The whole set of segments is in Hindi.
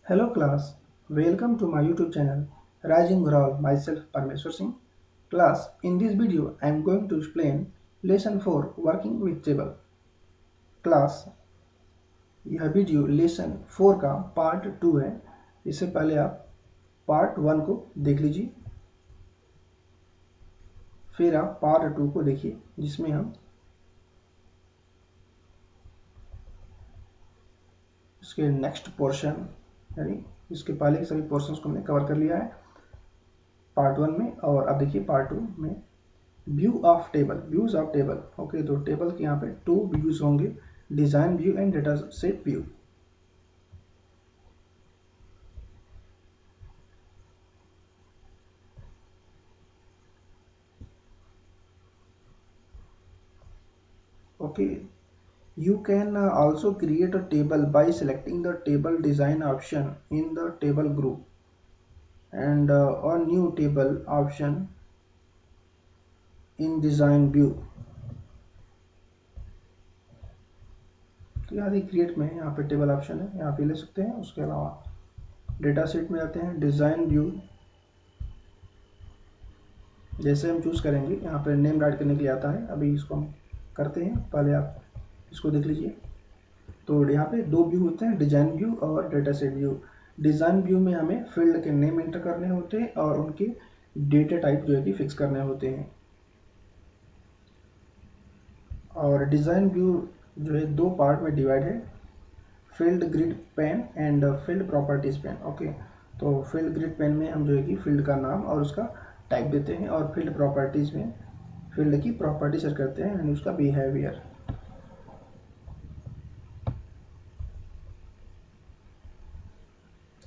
Hello class, welcome to my YouTube channel Rising Growl, myself Parmeshwar Singh. Class, in this video I am going to explain lesson 4 working with table. Class, यह वीडियो लेसन 4 का पार्ट 2 है। इससे पहले आप पार्ट 1 को देख लीजिए, फिर आप पार्ट 2 को देखिए जिसमें हम इसके नेक्स्ट पोर्शन यानी इसके पहले के सभी पोर्शंस को हमने कवर कर लिया है पार्ट 1 में। और अब देखिए पार्ट 2 में व्यूज ऑफ टेबल। ओके, तो टेबल के यहाँ पे 2 व्यूज होंगे, design view and data set view. Okay, you can also create a table by selecting the table design option in the table group and a new table option in design view। तो यहाँ देखिए क्रिएट में यहाँ पे टेबल ऑप्शन है, यहाँ पे ले सकते हैं। उसके अलावा डेटा सेट में जाते हैं, डिजाइन व्यू जैसे हम चूज करेंगे यहाँ पे नेम राइट करने के लिए आता है। अभी इसको हम करते हैं, पहले आप इसको देख लीजिए। तो यहाँ पे 2 व्यू होते हैं, डिजाइन व्यू और data set view. Design view में हमें फील्ड के नेम एंटर करने होते हैं और उनके डेटा टाइप जो है कि फिक्स करने होते हैं। और डिजाइन व्यू जो है 2 पार्ट में डिवाइड है, field grid pan and field properties pan. Okay, तो फील्ड ग्रिड पैन में हम जो है कि फील्ड का नाम और उसका टाइप देते हैं, और फील्ड प्रॉपर्टीज में फील्ड की प्रॉपर्टी सेट करते हैं यानी उसका बिहेवियर।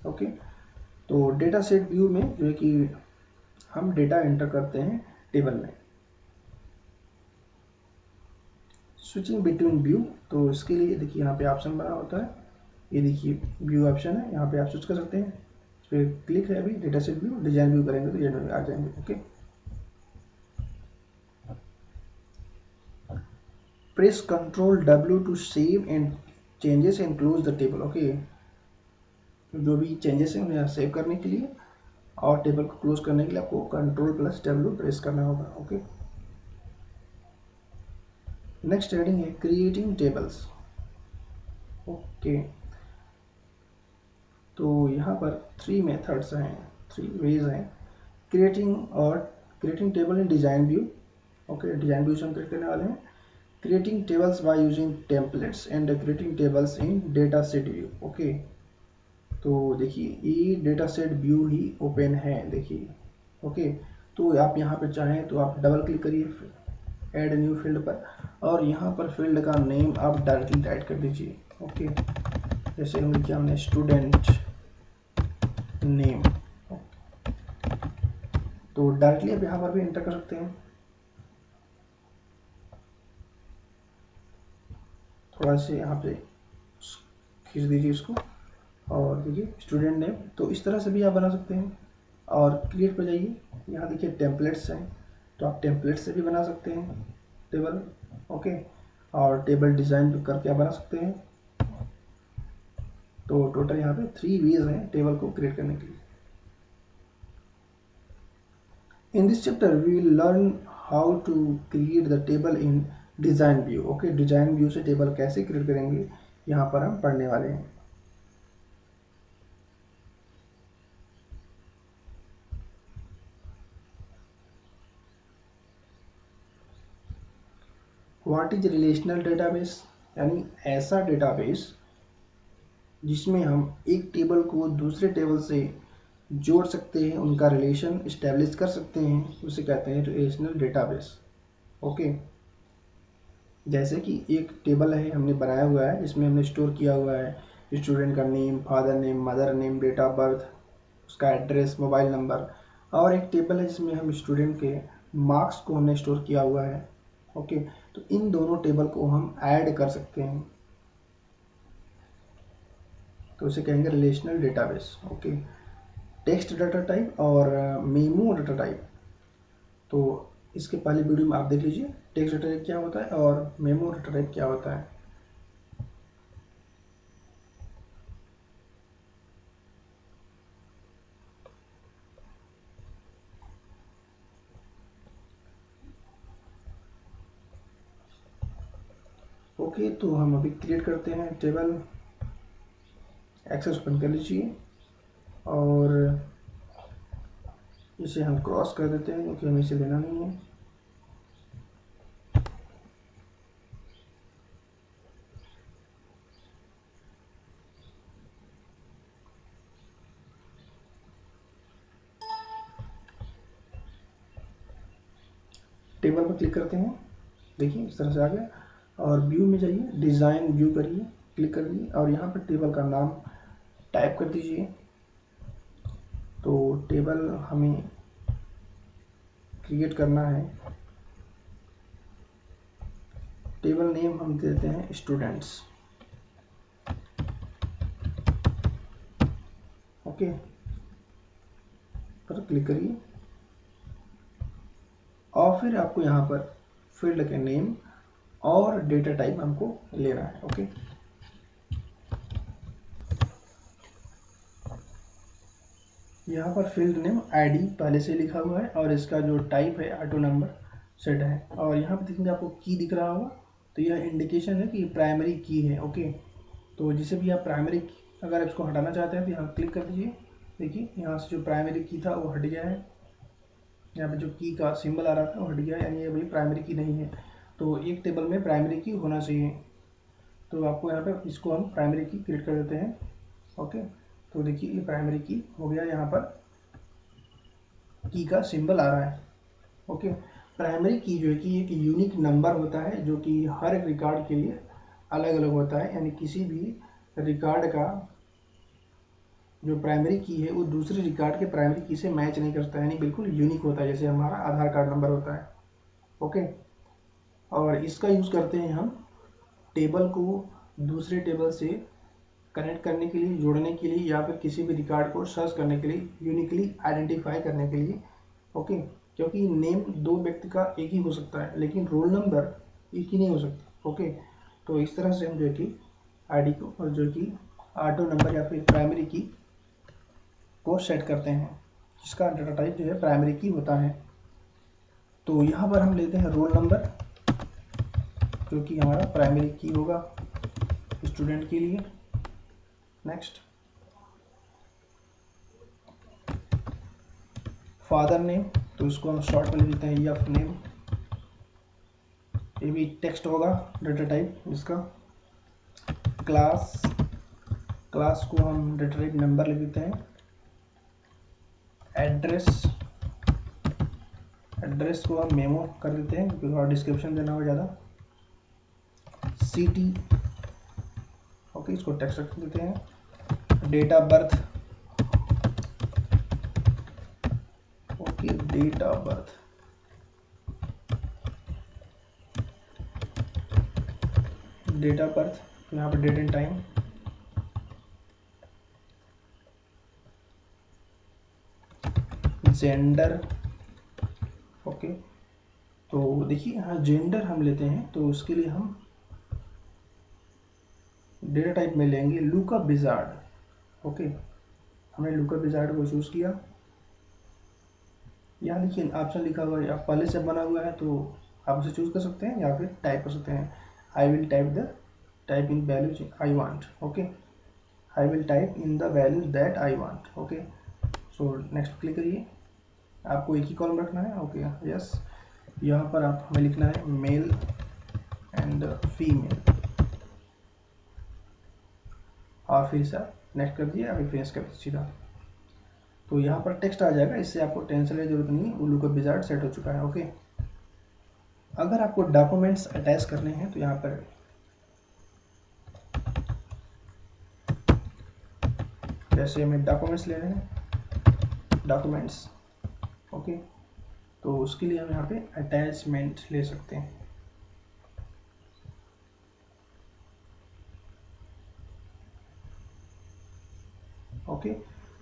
ओके, तो डेटा सेट व्यू में जो है कि हम डेटा एंटर करते हैं टेबल में। स्विचिंग बिटवीन व्यू, तो इसके लिए देखिए यहाँ पे ऑप्शन बना होता है, ये देखिए व्यू ऑप्शन है, यहाँ पे आप स्विच कर सकते हैं। इस पर क्लिक है, अभी data set view, design view करेंगे तो ये आ जाएंगे। Okay, press control W to save and changes and close the table. Okay, जो भी चेंजेस हैं उन्हें सेव करने के लिए और टेबल को क्लोज करने के लिए आपको कंट्रोल+W प्रेस करना होगा। ओके, नेक्स्ट हेडिंग है क्रिएटिंग टेबल्स। ओके, तो यहाँ पर 3 मेथड्स हैं, 3 वेज हैं क्रिएटिंग टेबल इन design view. Okay, design view से हम क्रिएट करने वाले हैं। Creating tables by using templates and creating tables in data set view. Okay, तो देखिए ये डेटा सेट व्यू ही ओपन है, देखिए। ओके, तो आप यहाँ पे चाहें तो आप डबल क्लिक करिए ऐड न्यू फील्ड पर, और यहाँ पर फील्ड का नेम आप डायरेक्टली टाइप कर दीजिए। ओके, जैसे हम लिखिए हमने स्टूडेंट नेम, तो डायरेक्टली आप यहाँ पर भी एंटर कर सकते हैं। थोड़ा से यहाँ पे खींच दीजिए इसको और देखिए स्टूडेंट नेम, तो इस तरह से भी आप बना सकते हैं। और क्रिएट पर जाइए, यहाँ देखिए टेम्पलेट्स हैं, तो आप टेम्पलेट से भी बना सकते हैं टेबल। ओके, और टेबल डिज़ाइन करके आप बना सकते हैं। तो टोटल यहाँ पे 3 वेज हैं टेबल को क्रिएट करने के लिए। In this chapter we will learn how to create the table in design view। Okay, design view से टेबल कैसे क्रिएट करेंगे यहाँ पर हम पढ़ने वाले हैं। व्हाट इज रिलेशनल डेटाबेस, यानी ऐसा डेटाबेस जिसमें हम एक टेबल को दूसरे टेबल से जोड़ सकते हैं, उनका रिलेशन इस्टेब्लिश कर सकते हैं, उसे कहते हैं रिलेशनल डेटाबेस। ओके, जैसे कि एक टेबल है हमने बनाया हुआ है जिसमें हमने स्टोर किया हुआ है स्टूडेंट का name, father name, mother name, date of birth, उसका एड्रेस, मोबाइल नंबर। और एक टेबल है जिसमें हम स्टूडेंट के मार्क्स को हमने स्टोर किया हुआ है। ओके, तो इन दोनों टेबल को हम ऐड कर सकते हैं, तो उसे कहेंगे relational database. Okay, text data type और मेमो डाटा टाइप, तो इसके पहले वीडियो में आप देख लीजिए टेक्स्ट डाटा टाइप क्या होता है और मेमो डाटा टाइप क्या होता है। ओके, तो हम अभी क्रिएट करते हैं टेबल। एक्सेस ओपन कर लीजिए और इसे हम क्रॉस कर देते हैं क्योंकि हमें इसे लेना नहीं है। टेबल पर क्लिक करते हैं, देखिए इस तरह से आ गया। और व्यू में जाइए, डिज़ाइन व्यू करिए, क्लिक करिए और यहाँ पर टेबल का नाम टाइप कर दीजिए। तो टेबल हमें क्रिएट करना है, टेबल नेम हम देते हैं स्टूडेंट्स। ओके, पर क्लिक करिए और फिर आपको यहाँ पर फील्ड के नेम और डेटा टाइप हमको लेना है। ओके, यहाँ पर फील्ड नेम आईडी पहले से लिखा हुआ है और इसका जो टाइप है ऑटो नंबर सेट है। और यहाँ पर देखेंगे आपको की दिख रहा होगा, तो यह इंडिकेशन है कि प्राइमरी की है। ओके, तो जिसे भी आप प्राइमरी अगर इसको हटाना चाहते हैं तो यहाँ क्लिक कर दीजिए। देखिए यहाँ से जो प्राइमरी की था वो हट गया है, यहाँ पे जो की का सिंबल आ रहा था वो हट गया, यानी ये भाई प्राइमरी की नहीं है। तो एक टेबल में प्राइमरी की होना चाहिए, तो आपको यहाँ पे इसको हम प्राइमरी की क्रिएट कर देते हैं। ओके, तो देखिए ये प्राइमरी की हो गया, यहाँ पर की का सिंबल आ रहा है। ओके, प्राइमरी की जो है कि एक यूनिक नंबर होता है जो कि हर एक रिकॉर्ड के लिए अलग अलग होता है, यानी किसी भी रिकॉर्ड का जो प्राइमरी की है वो दूसरे रिकॉर्ड के प्राइमरी की से मैच नहीं करता है, यानी बिल्कुल यूनिक होता है, जैसे हमारा आधार कार्ड नंबर होता है। ओके, और इसका यूज़ करते हैं हम टेबल को दूसरे टेबल से कनेक्ट करने के लिए, जोड़ने के लिए, या फिर किसी भी रिकॉर्ड को सर्च करने के लिए, यूनिकली आइडेंटिफाई करने के लिए। ओके, क्योंकि नेम दो व्यक्ति का एक ही हो सकता है लेकिन रोल नंबर एक ही नहीं हो सकता। ओके, तो इस तरह से हम जो कि आईडी को और जो कि ऑटो नंबर या फिर प्राइमरी की को सेट करते हैं, जिसका डाटा टाइप जो है प्राइमरी की होता है। तो यहाँ पर हम लेते हैं रोल नंबर जो कि हमारा प्राइमरी की होगा स्टूडेंट के लिए। नेक्स्ट, फादर नेम, तो इसको हम शॉर्ट में लिखते हैं एफ नेम। ये भी टेक्स्ट होगा डाटा टाइप जिसका। क्लास, क्लास को हम डाटा टाइप नंबर लिख देते हैं। एड्रेस, एड्रेस को हम मेमो कर देते हैं क्योंकि थोड़ा डिस्क्रिप्शन देना हो ज़्यादा। सिटी, ओके, इसको टेक्स्ट रख देते हैं। Date of birth, okay, date of birth, date of birth, यहाँ पर date and time. Gender, okay, तो देखिए यहाँ जेंडर हम लेते हैं तो उसके लिए हम डेटा टाइप में लेंगे लुकअप विजार्ड। ओके, हमने लुकअप विजार्ड को चूज किया। यहाँ देखिए ऑप्शन लिखा हुआ है, आप पहले से बना हुआ है तो आप उसे चूज कर सकते हैं या फिर टाइप कर सकते हैं। I will type in values I want. Okay, I will type in the values that I want. Okay, so next click करिए। आपको एक ही कॉलम रखना है। ओके, यस, यहाँ पर आप हमें लिखना है मेल एंड फीमेल और फिर से नेक्स्ट कर दिए, अभी फिनिश कर दीजिए सीधा। तो यहाँ पर टेक्स्ट आ जाएगा, इससे आपको टेंशन की जरूरत नहीं है, वो लुकअप विजार्ड सेट हो चुका है। ओके, अगर आपको डॉक्यूमेंट्स अटैच करने हैं तो यहाँ पर जैसे हमें डॉक्यूमेंट्स लेने हैं, डॉक्यूमेंट्स, ओके, तो उसके लिए हम यहाँ पे अटैचमेंट ले सकते हैं। ओके,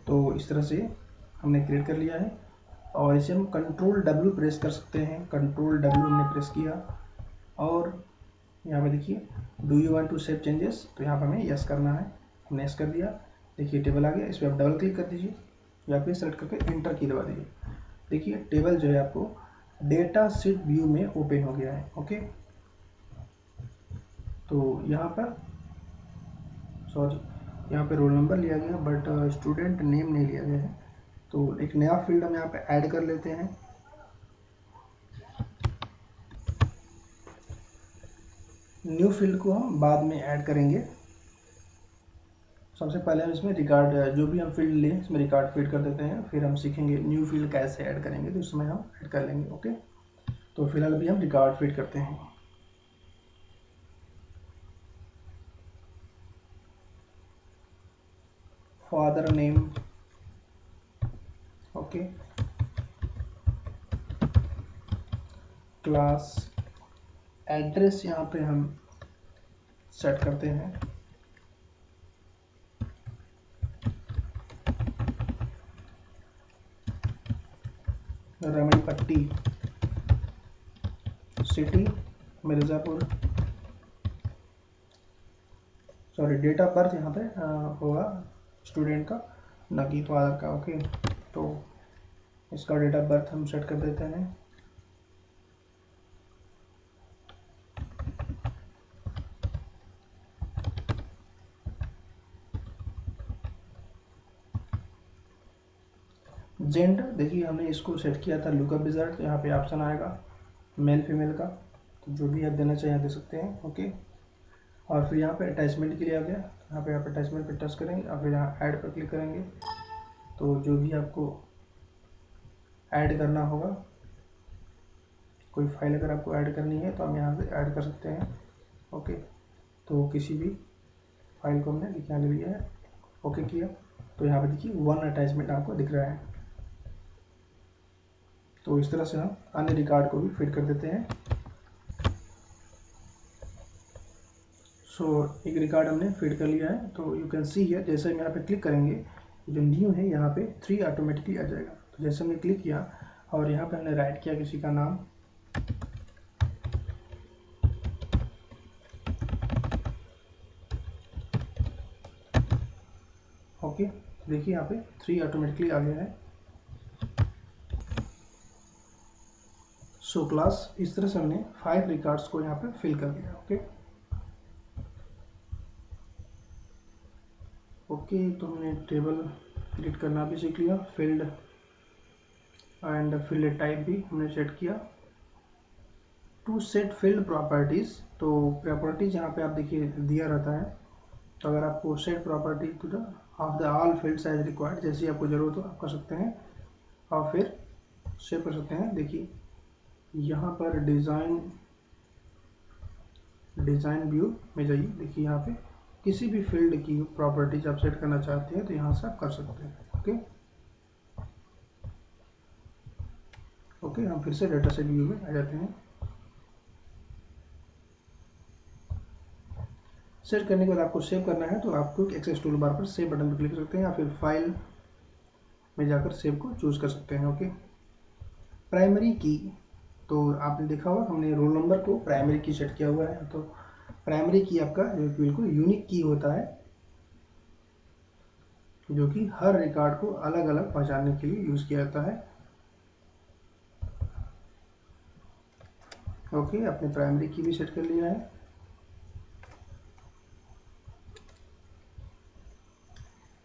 तो इस तरह से हमने क्रिएट कर लिया है और इसे हम कंट्रोल डब्ल्यू प्रेस कर सकते हैं। कंट्रोल डब्ल्यू हमने प्रेस किया और यहाँ पे देखिए do you want to save changes, तो यहाँ पर हमें यस करना है, हमने यस कर दिया। देखिए टेबल आ गया, इस पर आप डबल क्लिक कर दीजिए या फिर सेलेक्ट करके एंटर की दबा दीजिए। देखिए टेबल जो है आपको डेटा शीट व्यू में ओपन हो गया है। ओके, तो यहाँ पर सॉरी, यहाँ पे रोल नंबर लिया गया बट स्टूडेंट नेम नहीं लिया गया है। तो एक नया फील्ड हम यहाँ पे ऐड कर लेते हैं। न्यू फील्ड को हम बाद में ऐड करेंगे। सबसे पहले हम इसमें रिकॉर्ड, जो भी हम फील्ड लें इसमें रिकॉर्ड फीड कर देते हैं, फिर हम सीखेंगे न्यू फील्ड कैसे ऐड करेंगे, तो उसमें हम ऐड कर लेंगे। ओके, तो फिलहाल अभी हम रिकॉर्ड फीड करते हैं। Father name, okay, class, address यहाँ पे हम सेट करते हैं। Ramanpatti, city Mirzapur, sorry date of birth यहाँ पे होगा स्टूडेंट का, ना कि फादर का। ओके, तो इसका डेट ऑफ बर्थ हम सेट कर देते हैं। जेंडर देखिए हमने इसको सेट किया था लुकअप रिजल्ट, यहाँ पे ऑप्शन आएगा मेल फीमेल का, तो जो भी आप देना चाहिए दे सकते हैं। ओके, और फिर यहाँ पे अटैचमेंट के लिए आ गया, यहाँ पे आप अटैचमेंट पे टच करेंगे और फिर यहाँ ऐड पर क्लिक करेंगे। तो जो भी आपको ऐड करना होगा, कोई फाइल अगर आपको ऐड करनी है तो हम यहाँ से ऐड कर सकते हैं। ओके, तो किसी भी फाइल को हमने यहाँ ले लिया है, ओके किया, तो यहाँ पे देखिए वन अटैचमेंट आपको दिख रहा है। तो इस तरह से हम अन्य रिकॉर्ड को भी फिट कर देते हैं। सो एक रिकॉर्ड हमने फिट कर लिया है, तो यू कैन सी हियर, जैसे हम यहाँ पे क्लिक करेंगे जो न्यू है यहाँ पे 3 ऑटोमेटिकली आ जाएगा। तो जैसे हमने क्लिक किया और यहाँ पे हमने राइट किया किसी का नाम, ओके, देखिए यहाँ पे 3 ऑटोमेटिकली आ गया है। सो क्लास, इस तरह से हमने 5 रिकॉर्ड्स को यहाँ पे फिल कर दिया। ओके ओके, तो हमने टेबल क्रिएट करना भी सीख लिया, फील्ड एंड फील्ड टाइप भी हमने सेट किया। टू सेट फील्ड प्रॉपर्टीज, तो प्रॉपर्टीज यहाँ पे आप देखिए दिया रहता है, तो अगर आपको set property to the of the all fields as required, जैसी आपको जरूरत हो आप कर सकते हैं और फिर सेव कर सकते हैं। देखिए यहाँ पर डिज़ाइन व्यू में जाइए, देखिए यहाँ पे किसी भी फील्ड की प्रॉपर्टीज आप सेट करना चाहते हैं तो यहाँ से आप कर सकते हैं। ओके ओके, हम फिर से डेटा सेट व्यू में आ जाते हैं। सेट करने के बाद आपको सेव करना है तो आप क्विक एक्सेस टूल बार पर सेव बटन पर क्लिक कर सकते हैं या फिर फाइल में जाकर सेव को चूज कर सकते हैं। ओके, प्राइमरी की, तो आपने देखा होगा हमने रोल नंबर को प्राइमरी की सेट किया हुआ है, तो प्राइमरी की आपका बिल्कुल यूनिक की होता है जो कि हर रिकॉर्ड को अलग अलग पहचानने के लिए यूज किया जाता है। ओके, आपने प्राइमरी की भी सेट कर लिया है।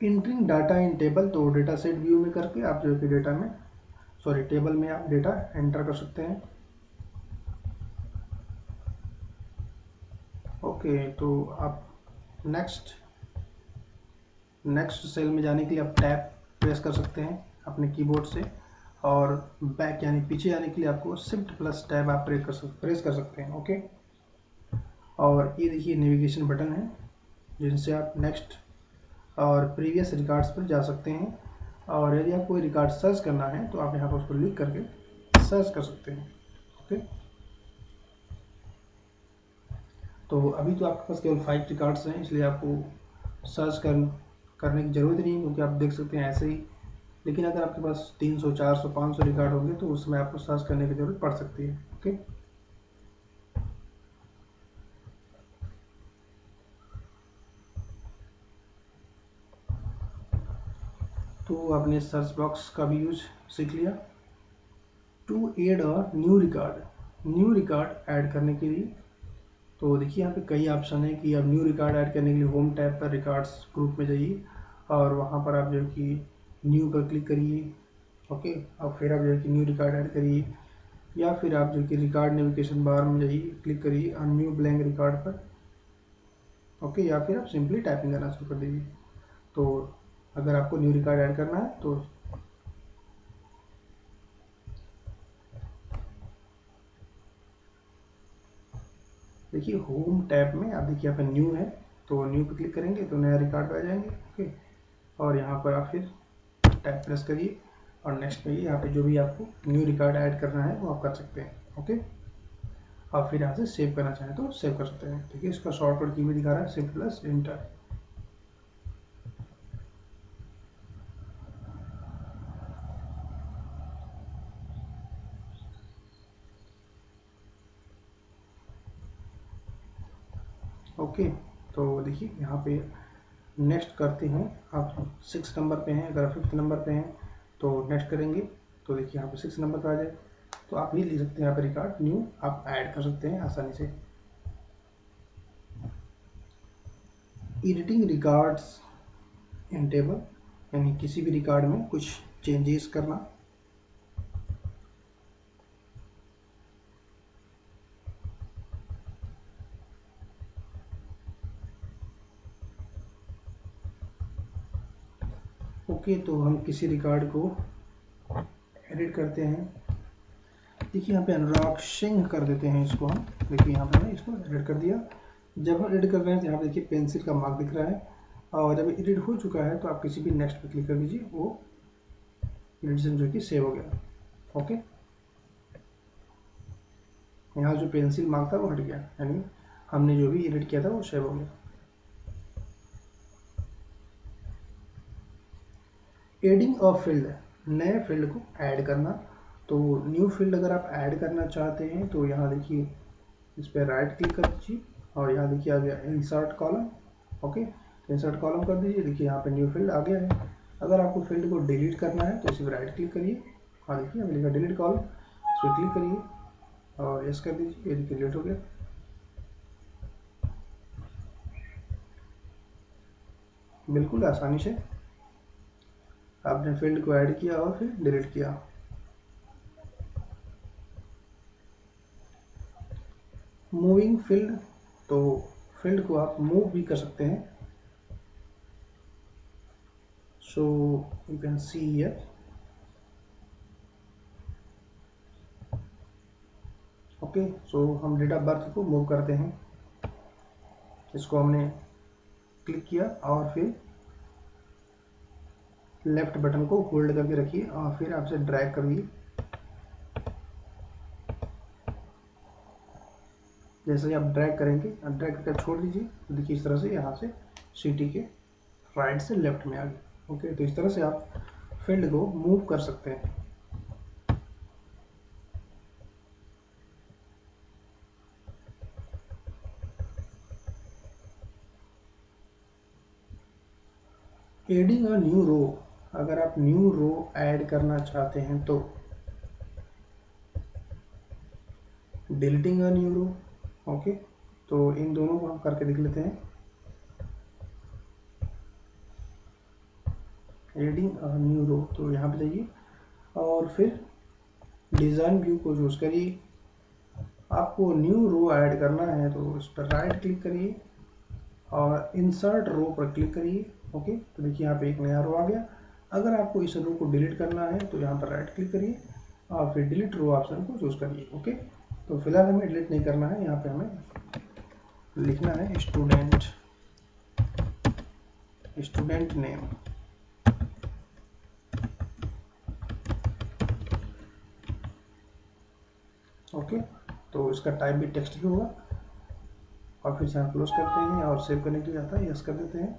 इंटरिंग डाटा इन टेबल, तो डेटा सेट व्यू में करके आप जो कि डेटा में टेबल में आप डेटा एंटर कर सकते हैं। ओके, तो आप नेक्स्ट सेल में जाने के लिए आप टैब प्रेस कर सकते हैं अपने कीबोर्ड से, और बैक यानी पीछे जाने के लिए आपको शिफ्ट प्लस टैब आप प्रेस कर सकते हैं। ओके, और ये देखिए नेविगेशन बटन है जिनसे आप नेक्स्ट और प्रीवियस रिकॉर्ड्स पर जा सकते हैं, और यदि आप कोई रिकॉर्ड सर्च करना है तो आप यहाँ पर उसको लिख करके सर्च कर सकते हैं। ओके, तो अभी तो आपके पास केवल 5 रिकॉर्ड्स हैं, इसलिए आपको सर्च करने की ज़रूरत नहीं, क्योंकि आप देख सकते हैं ऐसे ही। लेकिन अगर आपके पास 300, 400, 500 रिकॉर्ड होंगे तो उसमें आपको सर्च करने की ज़रूरत पड़ सकती है। ओके, तो आपने सर्च बॉक्स का भी यूज सीख लिया। To add a new record add करने के लिए तो देखिए यहाँ पे कई ऑप्शन है कि अब न्यू रिकॉर्ड ऐड करने के लिए होम टैब पर रिकॉर्ड्स ग्रुप में जाइए और वहाँ पर आप जो है कि न्यू पर क्लिक करिए। ओके, और फिर आप जो है कि न्यू रिकॉर्ड ऐड करिए, या फिर आप जो कि रिकॉर्ड नेविगेशन बार में जाइए, क्लिक करिए और न्यू ब्लैंक रिकॉर्ड पर। ओके, या फिर आप सिंपली टाइपिंग करना शुरू कर दीजिए। तो अगर आपको न्यू रिकॉर्ड ऐड करना है तो देखिए होम टैब में आप देखिए यहाँ पर न्यू है, तो न्यू पर क्लिक करेंगे तो नया रिकॉर्ड आ जाएंगे। ओके, और यहाँ पर आप फिर टैब प्रेस करिए और नेक्स्ट पे यहाँ पे जो भी आपको न्यू रिकॉर्ड ऐड करना है वो आप कर सकते हैं। ओके, और फिर यहाँ से सेव करना चाहें तो सेव कर सकते हैं। देखिए इसका शॉर्टकट की भी दिखा रहा है, शिफ्ट प्लस एंटर। ओके, तो देखिए यहाँ पे नेक्स्ट करते हैं। आप 6 नंबर पे हैं, अगर 5th नंबर पे हैं तो नेक्स्ट करेंगे। तो देखिए यहाँ पे 6 नंबर पे आ जाए तो आप ये लिख सकते हैं, यहाँ पे रिकॉर्ड न्यू आप ऐड कर सकते हैं आसानी से। एडिटिंग रिकॉर्ड्स इन टेबल, यानी किसी भी रिकॉर्ड में कुछ चेंजेस करना। ओके, तो हम किसी रिकॉर्ड को एडिट करते हैं। देखिए यहाँ पे अनुराग सिंह कर देते हैं इसको हम। देखिए यहाँ पे हमने इसको एडिट कर दिया। जब हम एडिट कर रहे हैं तो यहाँ पे देखिए पेंसिल का मार्क दिख रहा है, और जब एडिट हो चुका है तो आप किसी भी नेक्स्ट पे क्लिक कर दीजिए, वो एडिशन जो कि सेव हो गया। ओके, यहाँ जो पेंसिल मार्क था वो हट गया, यानी हमने जो भी एडिट किया था वो सेव हो गया। एडिंग ऑफ फील्ड, नए फील्ड को ऐड करना। तो न्यू फील्ड अगर आप ऐड करना चाहते हैं तो यहाँ देखिए इस पर राइट क्लिक कर दीजिए और यहाँ देखिए आ गया insert column. Okay, insert column कर दीजिए। देखिए यहाँ पे न्यू फील्ड आ गया है। अगर आपको फील्ड को डिलीट करना है तो इसी पर राइट क्लिक करिए और देखिए अभी लिखा डिलीट कॉलम, इस पर क्लिक करिए और यस कर दीजिए। ये देखिए डिलीट हो गया। बिल्कुल आसानी से आपने फील्ड को ऐड किया और फिर डिलीट किया। मूविंग फील्ड, तो फील्ड को आप मूव भी कर सकते हैं। So you can see here. Okay, so हम डेट ऑफ बर्थ को मूव करते हैं। इसको हमने क्लिक किया और फिर लेफ्ट बटन को होल्ड करके रखिए और फिर आपसे ड्रैग करिए। जैसे ही आप ड्रैग करेंगे, ड्रैग करके छोड़ दीजिए तो देखिए इस तरह से यहाँ से सिटी के राइट से लेफ्ट में आ गए। ओके, तो इस तरह से आप फील्ड को मूव कर सकते हैं। एडिंग अ न्यू रो, अगर आप न्यू रो ऐड करना चाहते हैं तो deleting a new row. Okay, तो इन दोनों को हम करके देख लेते हैं। एडिंग अ न्यू रो, तो यहाँ पे जाइए और फिर डिज़ाइन व्यू को चूज करिए। आपको न्यू रो ऐड करना है तो इस पर राइट क्लिक करिए और इंसर्ट रो पर क्लिक करिए। ओके, तो देखिए यहाँ पे एक नया रो आ गया। अगर आपको इस रो को डिलीट करना है तो यहाँ पर राइट क्लिक करिए और फिर डिलीट रो ऑप्शन को चूज करिए। ओके, तो फिलहाल हमें डिलीट नहीं करना है, यहाँ पे हमें लिखना है स्टूडेंट नेम। ओके, तो इसका टाइप भी टेक्स्ट ही होगा और फिर से हम क्लोज करते हैं और सेव करने के लिए आता है यस कर देते हैं।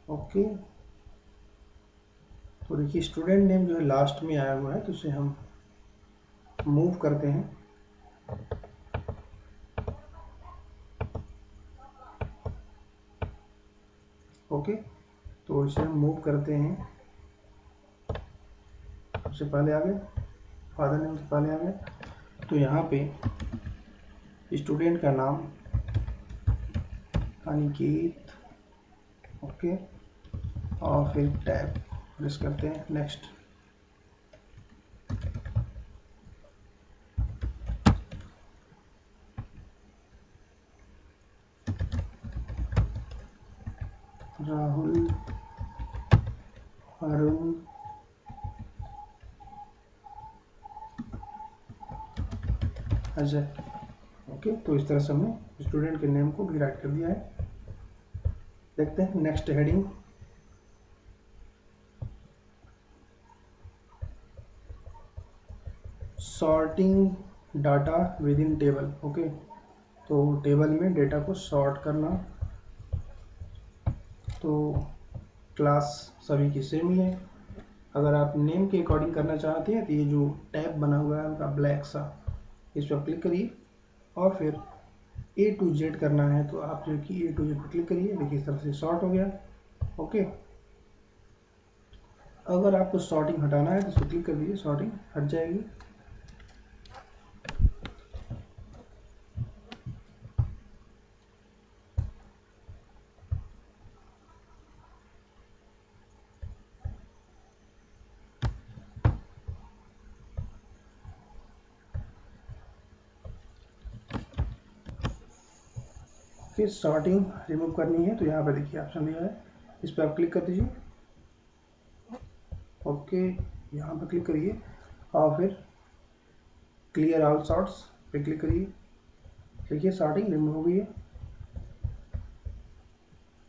ओके, तो देखिए स्टूडेंट नेम जो है लास्ट में आया हुआ है तो इसे हम मूव करते हैं। ओके, तो इसे हम मूव करते हैं। सबसे पहले आ गए, फादर नेम से पहले आ गए, तो यहाँ पे स्टूडेंट का नाम अनिकेत, ओके, और फिर टैब प्रेस करते हैं, नेक्स्ट। राहुल, अरुण, अजय, ओके। तो इस तरह से हमने स्टूडेंट के नेम को भी राइट कर दिया है। देखते हैं next heading. Sorting data with in table, okay. तो टेबल में डेटा को सॉर्ट करना। तो क्लास सभी की सेम ही है। अगर आप नेम के अकॉर्डिंग करना चाहते हैं तो ये जो टैब बना हुआ है उनका ब्लैक सा, इस पर क्लिक करिए और फिर A to Z करना है तो आप जो कि A to Z पर क्लिक करिए। देखिए इस तरह से सॉर्ट हो गया, ओके। अगर आपको सॉर्टिंग हटाना है तो इसको क्लिक कर दीजिए, सॉर्टिंग हट जाएगी। फिर सॉर्टिंग रिमूव करनी है तो यहाँ पे देखिए ऑप्शन दिया है, इस पर आप क्लिक कर दीजिए, ओके। यहाँ पर क्लिक करिए और फिर क्लियर ऑल सॉर्ट्स पे क्लिक करिए। देखिए सॉर्टिंग रिमूव हो गई है।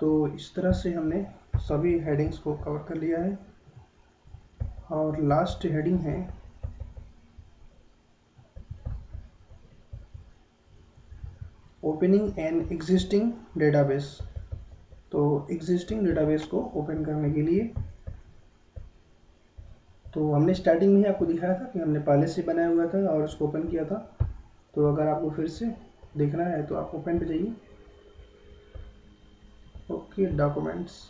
तो इस तरह से हमने सभी हेडिंग्स को कवर कर लिया है। और लास्ट हेडिंग है ओपनिंग एन एग्जिस्टिंग डेटाबेस। तो एग्जिस्टिंग डेटाबेस को ओपन करने के लिए तो हमने स्टार्टिंग में ही आपको दिखाया था कि हमने पहले से बनाया हुआ था और उसको ओपन किया था। तो अगर आपको फिर से देखना है तो आप ओपन पे जाइए, ओके। डॉक्यूमेंट्स,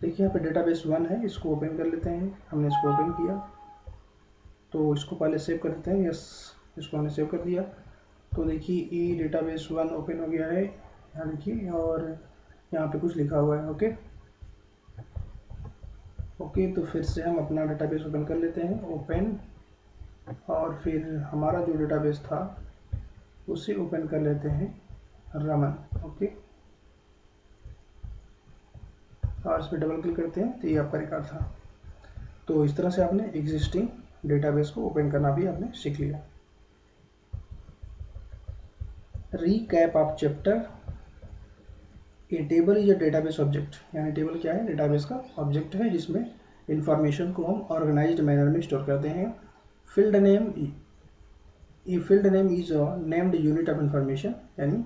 देखिए यहाँ पे डेटाबेस 1 है, इसको ओपन कर लेते हैं। हमने इसको ओपन किया तो इसको पहले सेव कर देते हैं, यस, इसको हमने सेव कर दिया। तो देखिए ये डेटाबेस 1 ओपन हो गया है, यहाँ देखिए, और यहाँ पे कुछ लिखा हुआ है, ओके। ओके, तो फिर से हम अपना डेटाबेस ओपन कर लेते हैं, ओपन, और फिर हमारा जो डेटाबेस था उसे ओपन कर लेते हैं, रमन, ओके। और इस पर डबल क्लिक करते हैं तो ये आपका रिकॉर्ड था। तो इस तरह से आपने एग्जिस्टिंग डेटाबेस को ओपन करना भी आपने सीख लिया। Recap of chapter. A table is a database object, यानी टेबल क्या है, डेटाबेस का ऑब्जेक्ट है जिसमें इंफॉर्मेशन को हम ऑर्गेनाइज्ड मैनर में स्टोर करते हैं। Field name, a field name is a named unit of information, यानी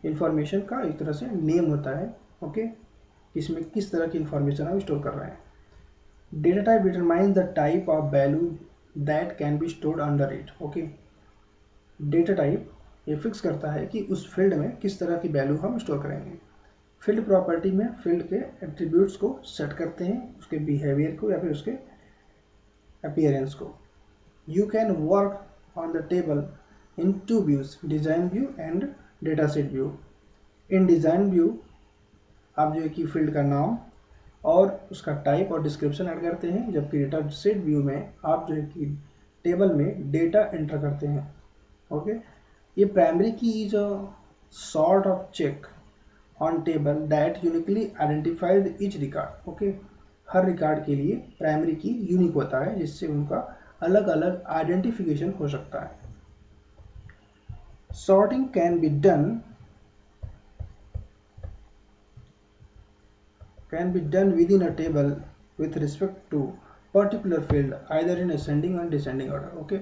इंफॉर्मेशन का एक तरह से नेम होता है, ओके। इसमें किस तरह की इंफॉर्मेशन हम स्टोर कर रहे हैं। Data type determines the type of value that can be stored under it, okay. Data type ये फिक्स करता है कि उस फील्ड में किस तरह की वैल्यू हम स्टोर करेंगे। फील्ड प्रॉपर्टी में फील्ड के एट्रीब्यूट्स को सेट करते हैं, उसके बिहेवियर को या फिर उसके अपीयरेंस को। You can work on the table in 2 views, design view and data set view. In design view आप जो है कि फील्ड का नाम और उसका टाइप और डिस्क्रिप्शन ऐड करते हैं, जबकि डेटा सेट व्यू में आप जो है कि टेबल में डेटा एंटर करते हैं, ओके। ये प्राइमरी की is a sort of check on table that uniquely identified each record, okay. हर रिकॉर्ड के लिए प्राइमरी की यूनिक होता है जिससे उनका अलग अलग आइडेंटिफिकेशन हो सकता है। Sorting can be done within a table with respect to particular field either in ascending or descending order, okay।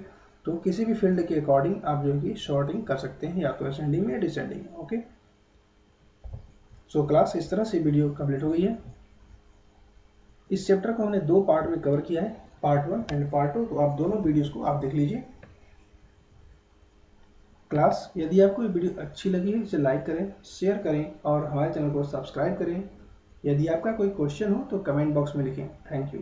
तो किसी भी फील्ड के अकॉर्डिंग आप जो है सॉर्टिंग कर सकते हैं, या तो असेंडिंग या डिसेंडिंग, ओके। सो क्लास, इस तरह से वीडियो कंप्लीट हो गई है। इस चैप्टर को हमने 2 पार्ट में कवर किया है, पार्ट 1 एंड पार्ट 2। तो आप दोनों वीडियोस को आप देख लीजिए। क्लास, यदि आपको ये वीडियो अच्छी लगी है इसे लाइक करें, शेयर करें और हमारे चैनल को सब्सक्राइब करें। यदि आपका कोई क्वेश्चन हो तो कमेंट बॉक्स में लिखें। Thank you.